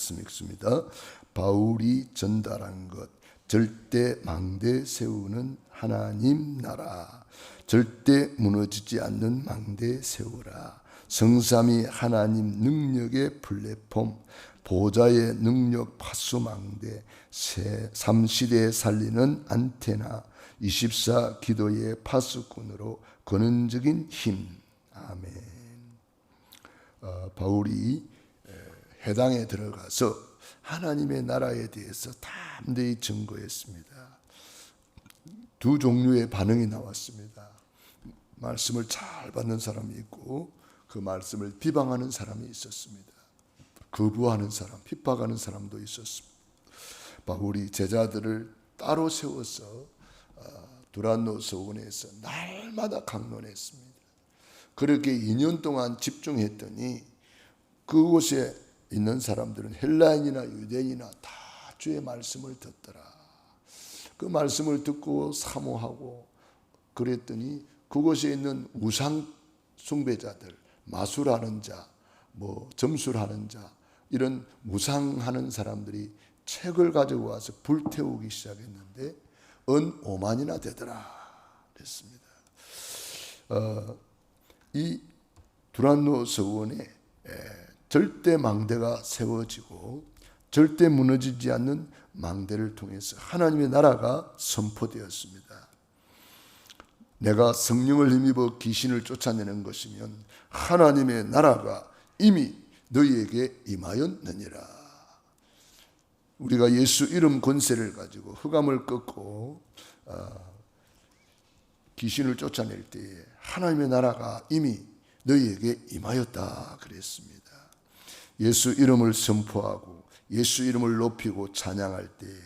말씀 읽습니다. 바울이 전달한 것, 절대 망대 세우는 하나님 나라, 절대 무너지지 않는 망대 세우라. 성삼위 하나님 능력의 플랫폼, 보좌의 능력 파수망대, 3시대에 살리는 안테나, 24 기도의 파수꾼으로 근원적인 힘. 아멘. 바울이 해당에 들어가서 하나님의 나라에 대해서 담대히 증거했습니다. 두 종류의 반응이 나왔습니다. 말씀을 잘 받는 사람이 있고 그 말씀을 비방하는 사람이 있었습니다. 거부하는 사람, 핍박하는 사람도 있었습니다. 바울이 제자들을 따로 세워서 두란노 서원에서 날마다 강론했습니다. 그렇게 2년 동안 집중했더니 그곳에 있는 사람들은 헬라인이나 유대인이나 다 주의 말씀을 듣더라. 그 말씀을 듣고 사모하고 그랬더니 그곳에 있는 우상 숭배자들, 마술하는 자, 점술하는 자, 이런 무상하는 사람들이 책을 가지고 와서 불태우기 시작했는데 은 5만이나 되더라 그랬습니다. 이 두란노 서원에 절대 망대가 세워지고 절대 무너지지 않는 망대를 통해서 하나님의 나라가 선포되었습니다. 내가 성령을 힘입어 귀신을 쫓아내는 것이면 하나님의 나라가 이미 너희에게 임하였느니라. 우리가 예수 이름 권세를 가지고 흑암을 꺾고 귀신을 쫓아낼 때에 하나님의 나라가 이미 너희에게 임하였다 그랬습니다. 예수 이름을 선포하고 예수 이름을 높이고 찬양할 때에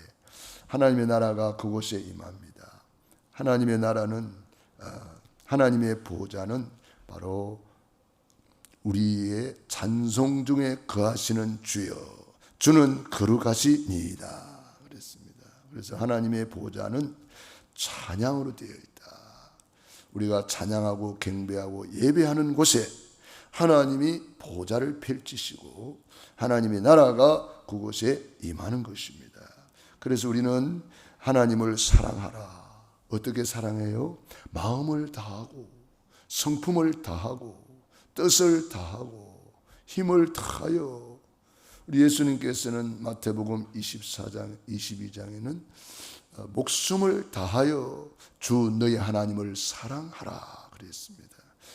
하나님의 나라가 그곳에 임합니다. 하나님의 나라는 하나님의 보좌는 바로 우리의 찬송 중에 거하시는 주여, 주는 거룩하시니이다 그랬습니다. 그래서 하나님의 보좌는 찬양으로 되어 있다. 우리가 찬양하고 경배하고 예배하는 곳에 하나님이 보좌를 펼치시고 하나님의 나라가 그곳에 임하는 것입니다. 그래서 우리는 하나님을 사랑하라. 어떻게 사랑해요? 마음을 다하고 성품을 다하고 뜻을 다하고 힘을 다하여. 우리 예수님께서는 마태복음 24장 22장에는 목숨을 다하여 주 너희 하나님을 사랑하라 그랬습니다.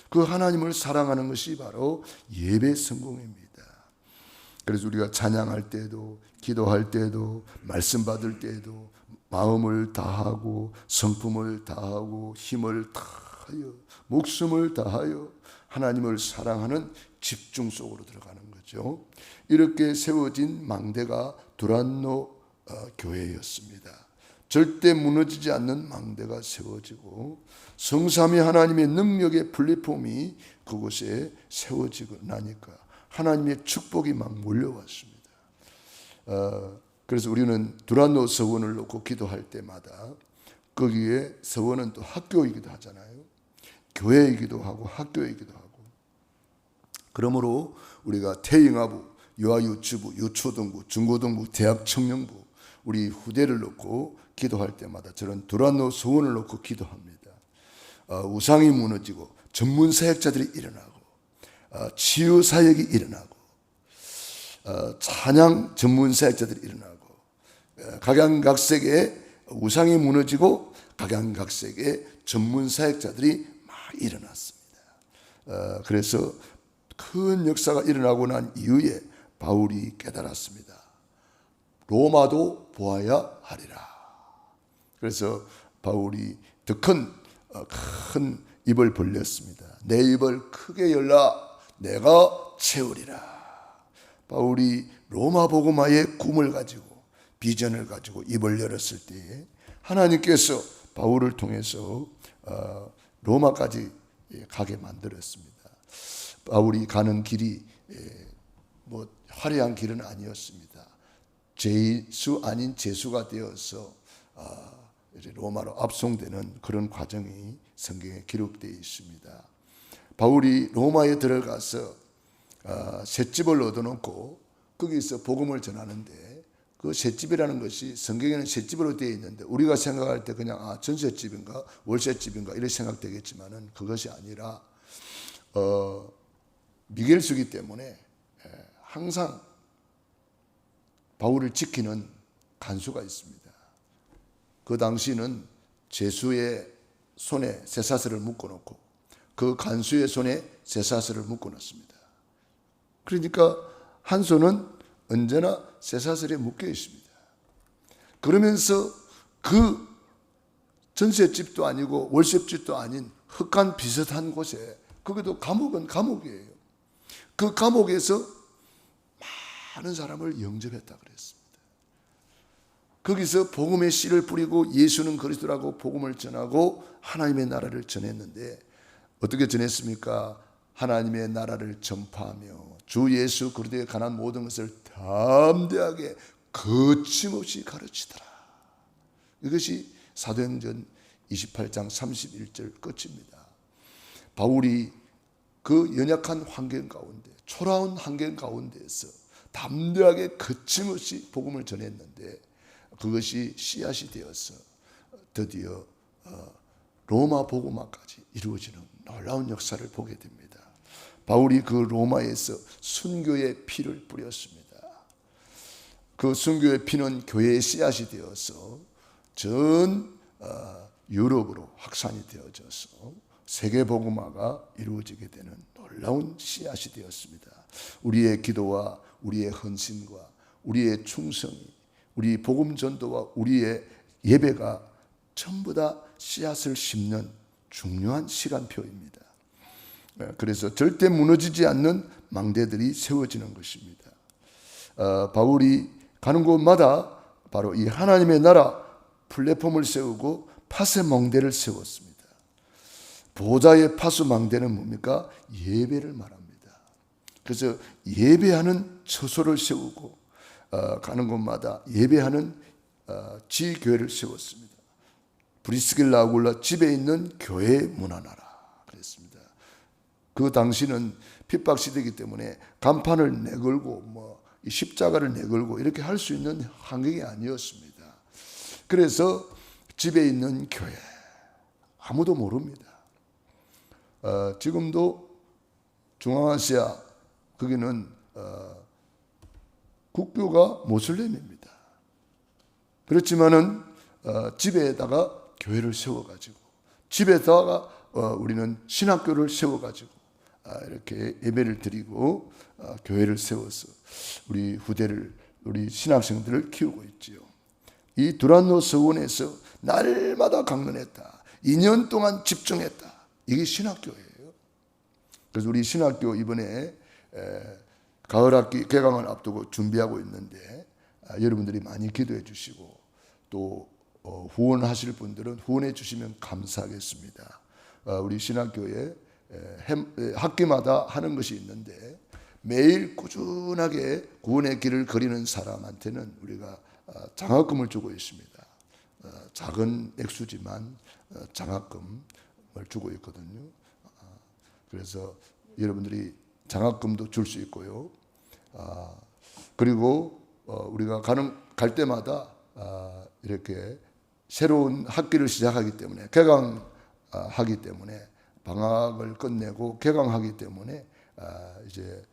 그 하나님을 사랑하는 것이 바로 예배 성공입니다. 그래서 우리가 찬양할 때도 기도할 때도 말씀 받을 때도 마음을 다하고 성품을 다하고 힘을 다하여 목숨을 다하여 하나님을 사랑하는 집중 속으로 들어가는 거죠. 이렇게 세워진 망대가 두란노 교회였습니다. 절대 무너지지 않는 망대가 세워지고 성삼위 하나님의 능력의 플랫폼이 그곳에 세워지고 나니까 하나님의 축복이 막 몰려왔습니다. 그래서 우리는 두란노 서원을 놓고 기도할 때마다 거기에 서원은 또 학교이기도 하잖아요. 교회이기도 하고 학교이기도 하고. 그러므로 우리가 태영아부, 유아유치부, 유초등부, 중고등부, 대학 청년부 우리 후대를 놓고 기도할 때마다 저는 두란노 서원을 놓고 기도합니다. 우상이 무너지고 전문 사역자들이 일어나고 치유 사역이 일어나고 찬양 전문 사역자들이 일어나고 각양각색의 우상이 무너지고 각양각색의 전문 사역자들이 막 일어났습니다. 그래서 큰 역사가 일어나고 난 이후에 바울이 깨달았습니다. 로마도 보아야 하리라. 그래서 바울이 더 큰 입을 벌렸습니다. 내 입을 크게 열라 내가 채우리라. 바울이 로마 복음화의 꿈을 가지고 비전을 가지고 입을 열었을 때에 하나님께서 바울을 통해서 로마까지 가게 만들었습니다. 바울이 가는 길이 화려한 길은 아니었습니다. 제수 아닌 제수가 되어서 로마로 압송되는 그런 과정이 성경에 기록되어 있습니다. 바울이 로마에 들어가서 셋집을 얻어놓고 거기서 복음을 전하는데 그 셋집이라는 것이 성경에는 셋집으로 되어 있는데 우리가 생각할 때 그냥 전셋집인가 월셋집인가 이렇게 생각되겠지만은 그것이 아니라 미겔수기 때문에 항상 바울을 지키는 간수가 있습니다. 그 당시는 제수의 손에 쇠사슬을 묶어놓고 그 간수의 손에 쇠사슬을 묶어놓습니다. 그러니까 한 손은 언제나 쇠사슬에 묶여 있습니다. 그러면서 그 전셋집도 아니고 월셋집도 아닌 흑간 비슷한 곳에 거기도 감옥은 감옥이에요. 그 감옥에서 많은 사람을 영접했다 그랬습니다. 거기서 복음의 씨를 뿌리고 예수는 그리스도라고 복음을 전하고 하나님의 나라를 전했는데 어떻게 전했습니까? 하나님의 나라를 전파하며 주 예수 그리스도에 관한 모든 것을 담대하게 거침없이 가르치더라. 이것이 사도행전 28장 31절 끝입니다. 바울이 그 연약한 환경 가운데 초라한 환경 가운데에서 담대하게 거침없이 복음을 전했는데 그것이 씨앗이 되어서 드디어 로마 복음화까지 이루어지는 놀라운 역사를 보게 됩니다. 바울이 그 로마에서 순교의 피를 뿌렸습니다. 그 순교의 피는 교회의 씨앗이 되어서 전 유럽으로 확산이 되어져서 세계 복음화가 이루어지게 되는 놀라운 씨앗이 되었습니다. 우리의 기도와 우리의 헌신과 우리의 충성이 우리 복음 전도와 우리의 예배가 전부 다 씨앗을 심는 중요한 시간표입니다. 그래서 절대 무너지지 않는 망대들이 세워지는 것입니다. 바울이 가는 곳마다 바로 이 하나님의 나라 플랫폼을 세우고 파수망대를 세웠습니다. 보좌의 파수망대는 뭡니까? 예배를 말합니다. 그래서 예배하는 처소를 세우고 가는 곳마다 예배하는 지교회를 세웠습니다. 브리스길라 아굴라 집에 있는 교회 문화나라 그랬습니다. 그 당시는 핍박시대이기 때문에 간판을 내걸고 십자가를 내걸고 이렇게 할 수 있는 환경이 아니었습니다. 그래서 집에 있는 교회 아무도 모릅니다. 지금도 중앙아시아 거기는 국교가 모슬렘입니다. 그렇지만은 집에다가 교회를 세워가지고 집에다가 우리는 신학교를 세워가지고 이렇게 예배를 드리고 교회를 세워서 우리 후대를 우리 신학생들을 키우고 있지요. 이 두란노 서원에서 날마다 강론했다. 2년 동안 집중했다. 이게 신학교예요. 그래서 우리 신학교 이번에 가을 학기 개강을 앞두고 준비하고 있는데 여러분들이 많이 기도해 주시고 또 후원하실 분들은 후원해 주시면 감사하겠습니다. 우리 신학교에 학기마다 하는 것이 있는데 매일 꾸준하게 구원의 길을 걸이는 사람한테는 우리가 장학금을 주고 있습니다. 작은 액수지만 장학금을 주고 있거든요. 그래서 여러분들이 장학금도 줄 수 있고요. 그리고 우리가 갈 때마다 이렇게 새로운 학기를 시작하기 때문에 개강하기 때문에 방학을 끝내고 개강하기 때문에 이제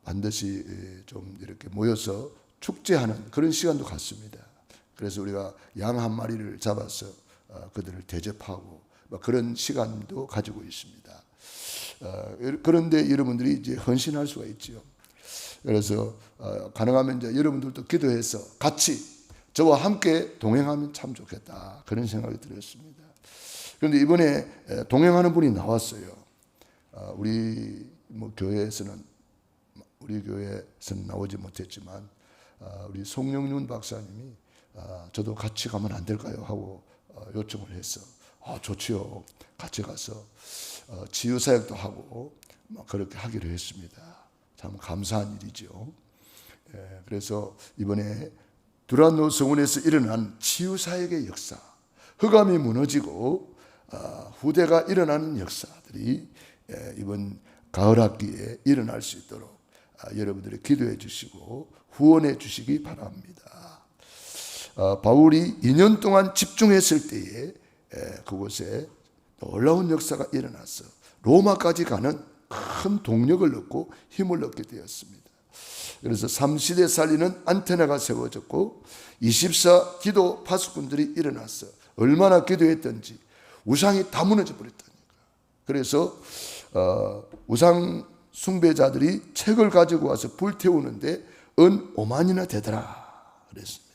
반드시 좀 이렇게 모여서 축제하는 그런 시간도 갖습니다. 그래서 우리가 양 한 마리를 잡아서 그들을 대접하고 그런 시간도 가지고 있습니다. 그런데 여러분들이 이제 헌신할 수가 있죠. 그래서 가능하면 이제 여러분들도 기도해서 같이 저와 함께 동행하면 참 좋겠다 그런 생각이 들었습니다. 그런데 이번에 동행하는 분이 나왔어요. 우리 교회에서는 나오지 못했지만 우리 송영윤 박사님이 저도 같이 가면 안 될까요? 하고 요청을 해서 좋지요. 같이 가서 치유사역도 하고 그렇게 하기로 했습니다. 참 감사한 일이죠. 그래서 이번에 두란노 성원에서 일어난 치유사역의 역사, 흑암이 무너지고 후대가 일어나는 역사들이 이번 가을 학기에 일어날 수 있도록 여러분들이 기도해 주시고 후원해 주시기 바랍니다. 바울이 2년 동안 집중했을 때에 그곳에 놀라운 역사가 일어났어. 로마까지 가는 큰 동력을 얻고 힘을 얻게 되었습니다. 그래서 3시대 살리는 안테나가 세워졌고 24 기도 파수꾼들이 일어났어. 얼마나 기도했던지 우상이 다 무너져 버렸다니까. 그래서 우상 숭배자들이 책을 가지고 와서 불태우는데 은 5만이나 되더라 그랬습니다.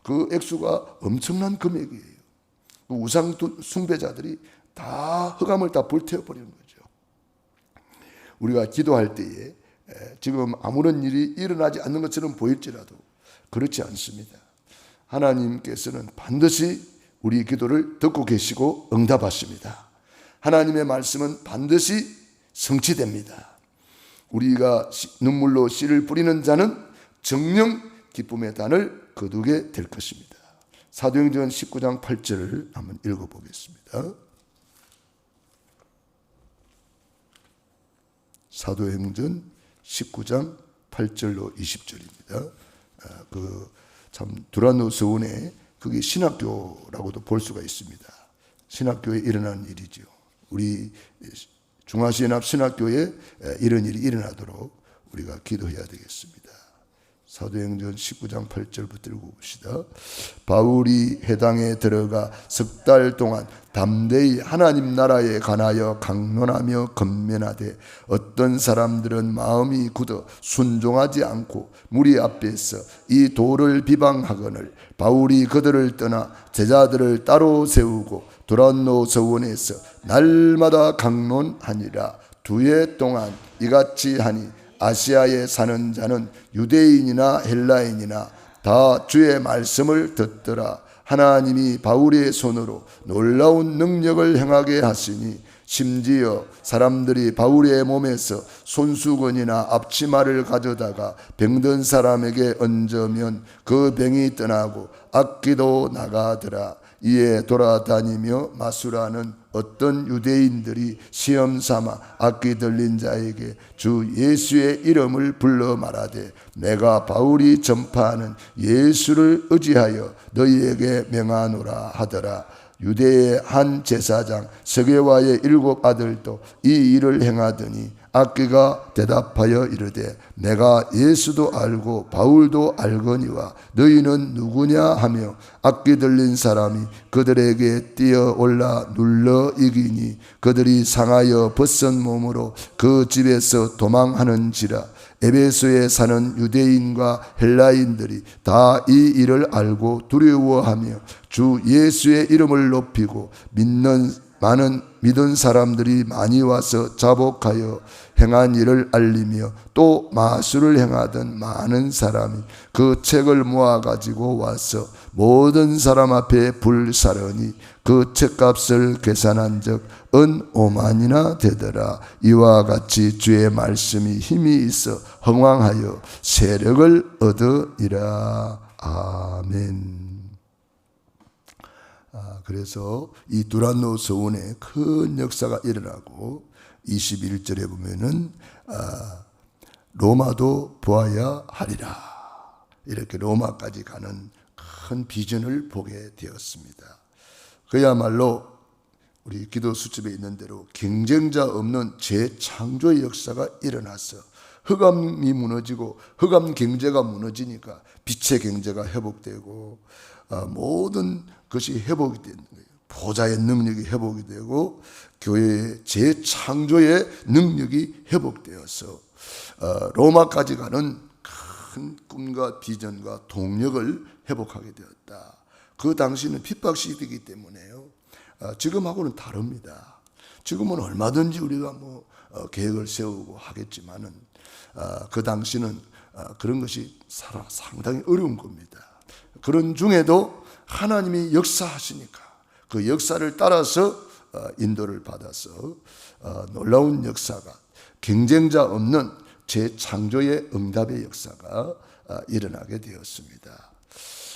그 액수가 엄청난 금액이에요. 그 우상 숭배자들이 다 흑암을 다 불태워버리는 거죠. 우리가 기도할 때에 지금 아무런 일이 일어나지 않는 것처럼 보일지라도 그렇지 않습니다. 하나님께서는 반드시 우리 기도를 듣고 계시고 응답하십니다. 하나님의 말씀은 반드시 성취됩니다. 우리가 눈물로 씨를 뿌리는 자는 정녕 기쁨의 단을 거두게 될 것입니다. 사도행전 19장 8절을 한번 읽어보겠습니다. 사도행전 19장 8절로 20절입니다. 참 두란노 서원에 그게 신학교라고도 볼 수가 있습니다. 신학교에 일어난 일이죠. 우리 중화시연합 신학교에 이런 일이 일어나도록 우리가 기도해야 되겠습니다. 사도행전 19장 8절부터 읽어봅시다. 바울이 회당에 들어가 석 달 동안 담대히 하나님 나라에 관하여 강론하며 건면하되 어떤 사람들은 마음이 굳어 순종하지 않고 무리 앞에서 이 도를 비방하거늘 바울이 그들을 떠나 제자들을 따로 세우고 두란노 서원에서 날마다 강론하니라. 2해 동안 이같이 하니 아시아에 사는 자는 유대인이나 헬라인이나 다 주의 말씀을 듣더라. 하나님이 바울의 손으로 놀라운 능력을 행하게 하시니 심지어 사람들이 바울의 몸에서 손수건이나 앞치마를 가져다가 병든 사람에게 얹으면 그 병이 떠나고 악기도 나가더라. 이에 돌아다니며 마술하는 어떤 유대인들이 시험 삼아 악기 들린 자에게 주 예수의 이름을 불러 말하되 내가 바울이 전파하는 예수를 의지하여 너희에게 명하노라 하더라. 유대의 한 제사장 서게와의 7 아들도 이 일을 행하더니 악기가 대답하여 이르되 내가 예수도 알고 바울도 알거니와 너희는 누구냐 하며 악기 들린 사람이 그들에게 뛰어올라 눌러 이기니 그들이 상하여 벗은 몸으로 그 집에서 도망하는지라. 에베소에 사는 유대인과 헬라인들이 다 이 일을 알고 두려워하며 주 예수의 이름을 높이고 믿은 사람들이 많이 와서 자복하여 행한 일을 알리며 또 마술을 행하던 많은 사람이 그 책을 모아가지고 와서 모든 사람 앞에 불사르니 그 책값을 계산한 적 은 5만이나 되더라. 이와 같이 주의 말씀이 힘이 있어 흥왕하여 세력을 얻으리라. 아멘. 그래서 이 두란노 서원에 큰 역사가 일어나고 21절에 보면은 로마도 보아야 하리라. 이렇게 로마까지 가는 큰 비전을 보게 되었습니다. 그야말로 우리 기도 수첩에 있는 대로 경쟁자 없는 재창조의 역사가 일어났어. 흑암이 무너지고 흑암 경제가 무너지니까 빛의 경제가 회복되고 모든 것이 회복이 되는 거예요. 보좌의 능력이 회복이 되고 교회의 재창조의 능력이 회복되어서 로마까지 가는 큰 꿈과 비전과 동력을 회복하게 되었다. 그 당시는 핍박 시대이기 때문에요. 지금하고는 다릅니다. 지금은 얼마든지 우리가 계획을 세우고 하겠지만은 그 당시는 그런 것이 상당히 어려운 겁니다. 그런 중에도 하나님이 역사하시니까 그 역사를 따라서 인도를 받아서 놀라운 역사가 경쟁자 없는 재창조의 응답의 역사가 일어나게 되었습니다.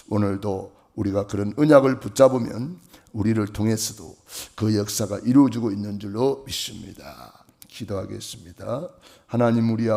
오늘도 우리가 그런 언약을 붙잡으면 우리를 통해서도 그 역사가 이루어지고 있는 줄로 믿습니다. 기도하겠습니다. 하나님 우리